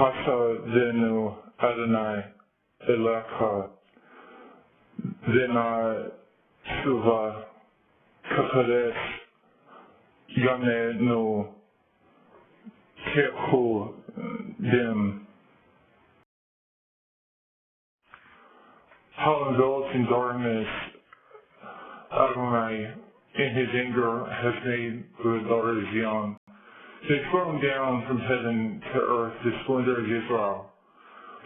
Hasadenu Adonai Elecha V'na Shuvah Kakadesh Yamenu Kechu Dim. How enveloped in darkness Adonai in his anger has made the daughter of Zion. They thrown down from heaven to earth the splendor of Israel,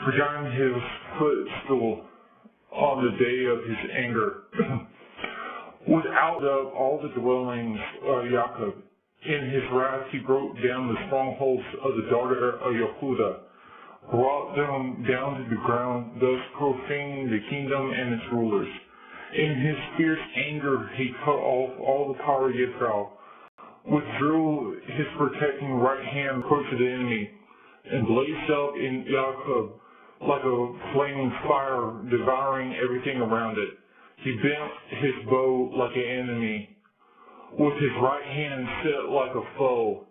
forgotten his footstool on the day of his anger. Without all the dwellings of Jacob, in his wrath he broke down the strongholds of the daughter of Yehudah, brought them down to the ground, thus profaning the kingdom and its rulers. In his fierce anger he cut off all the power of Israel, withdrew his protecting right hand close to the enemy, and blazed up in Jacob like a flaming fire, devouring everything around it. He bent his bow like an enemy, with his right hand set like a foe.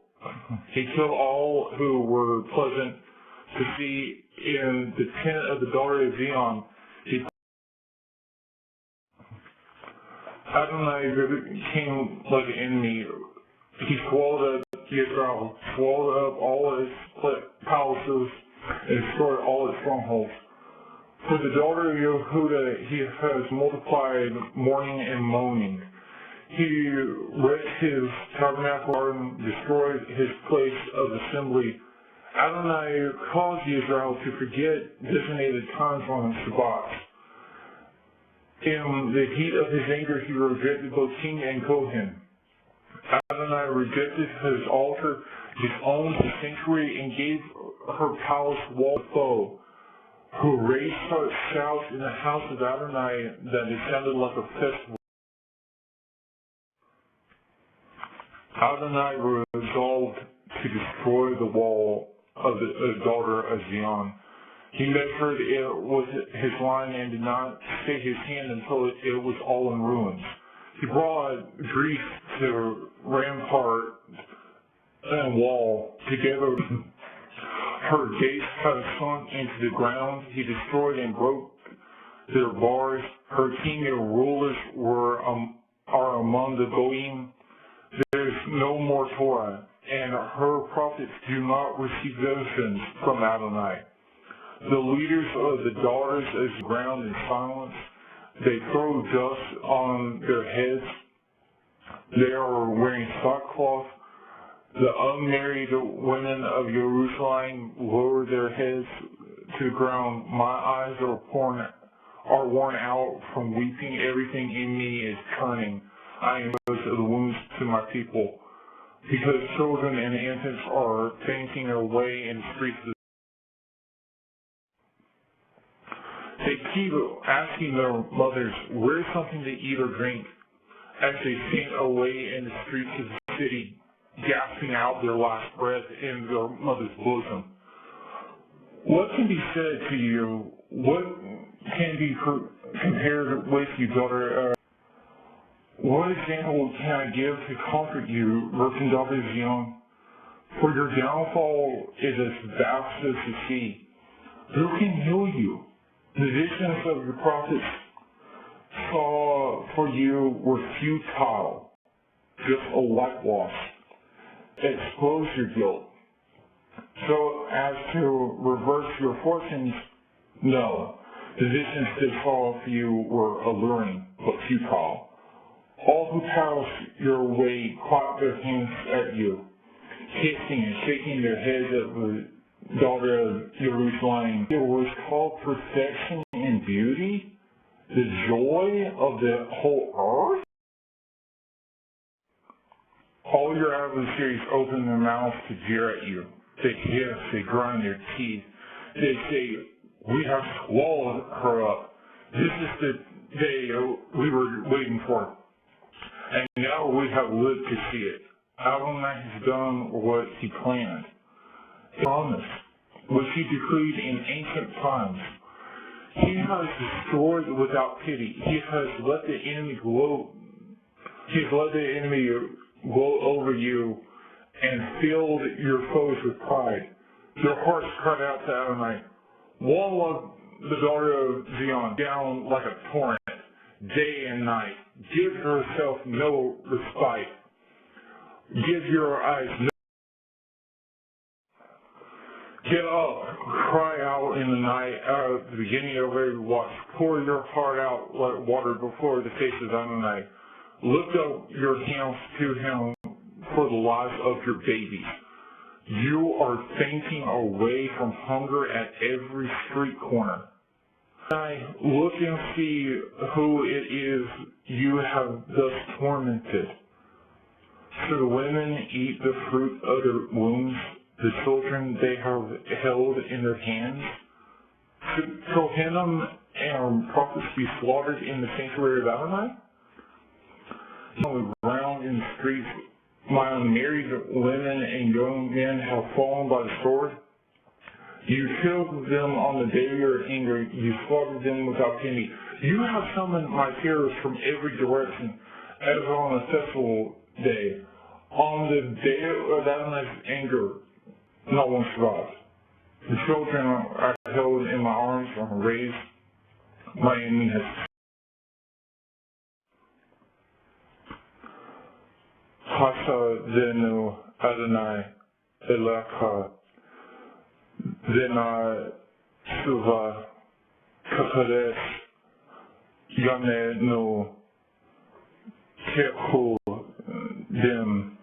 He killed all who were pleasant to see in the tent of the daughter of Zion. Adonai came like an enemy. He swallowed up Israel, swallowed up all its palaces, and destroyed all its strongholds. For the daughter of Yehudah, he has multiplied mourning and moaning. He wrecked his tabernacle and destroyed his place of assembly. Adonai caused Israel to forget designated times on Shabbat. In the heat of his anger, he rejected both king and Kohen. Adonai rejected his altar, disowned the sanctuary, and gave her palace wall to foe, who raised such shouts in the house of Adonai that it sounded like a festival. Adonai resolved to destroy the wall of the daughter of Zion. He measured it with his line and did not stay his hand until it was all in ruins. He brought grief to rampart and wall together. Her gates had sunk into the ground. He destroyed and broke their bars. Her king and rulers are among the Goyim. There is no more Torah, and her prophets do not receive visions from Adonai. The leaders of the daughters is ground in silence. They throw dust on their heads. They are wearing sackcloth. The unmarried women of Jerusalem lower their heads to the ground. My eyes are worn out from weeping. Everything in me is turning. I am because of the wounds to my people, because children and infants are fainting away in the streets of the They keep asking their mothers, where's something to eat or drink, as they faint away in the streets of the city, gasping out their last breath in their mother's bosom. What can be said to you? What can be compared with you, daughter? What example can I give to comfort you, virgin daughter of Zion? For your downfall is as vast as the sea. Who can heal you? The visions of your prophets saw for you were futile, just a whitewash. Expose your guilt. So as to reverse your fortunes, no. The visions they saw for you were alluring, but futile. All who pass your way clap their hands at you, hissing and shaking their heads at the daughter of Jerusalem. It was called perfection and beauty, the joy of the whole earth. All your adversaries open their mouths to jeer at you. They hiss, they grind their teeth. They say, we have swallowed her up. This is the day we were waiting for. And now we have lived to see it. Adonai has done what he planned. He promised, which he decreed in ancient times. He has destroyed without pity. He has let the enemy gloat. He has let the enemy gloat over you and filled your foes with pride. Their hearts cried out to Adonai, wall of the daughter of Zion down like a torrent, day and night. Give yourself no respite. Give your eyes no. Get up, cry out in the night, at the beginning of every watch. Pour your heart out like water before the face of Adonai. Lift up your hands to him for the lives of your babies. You are fainting away from hunger at every street corner. Look and see who it is you have thus tormented. Should the women eat the fruit of their wombs, the children they have held in their hands? Should Kohanim and prophets be slaughtered in the sanctuary of Adonai? On the ground in the streets, my unmarried women and young men have fallen by the sword. You killed them on the day of your anger. You slaughtered them without pity. You have summoned my terrors from every direction, as on a festival day. On the day of Adonai's anger, not one survived. The children I held in my arms are raised. My enemy has. Hasa zenu Adonai Elecha zena Shuvah Kapadesh Yamenu Kehu Dim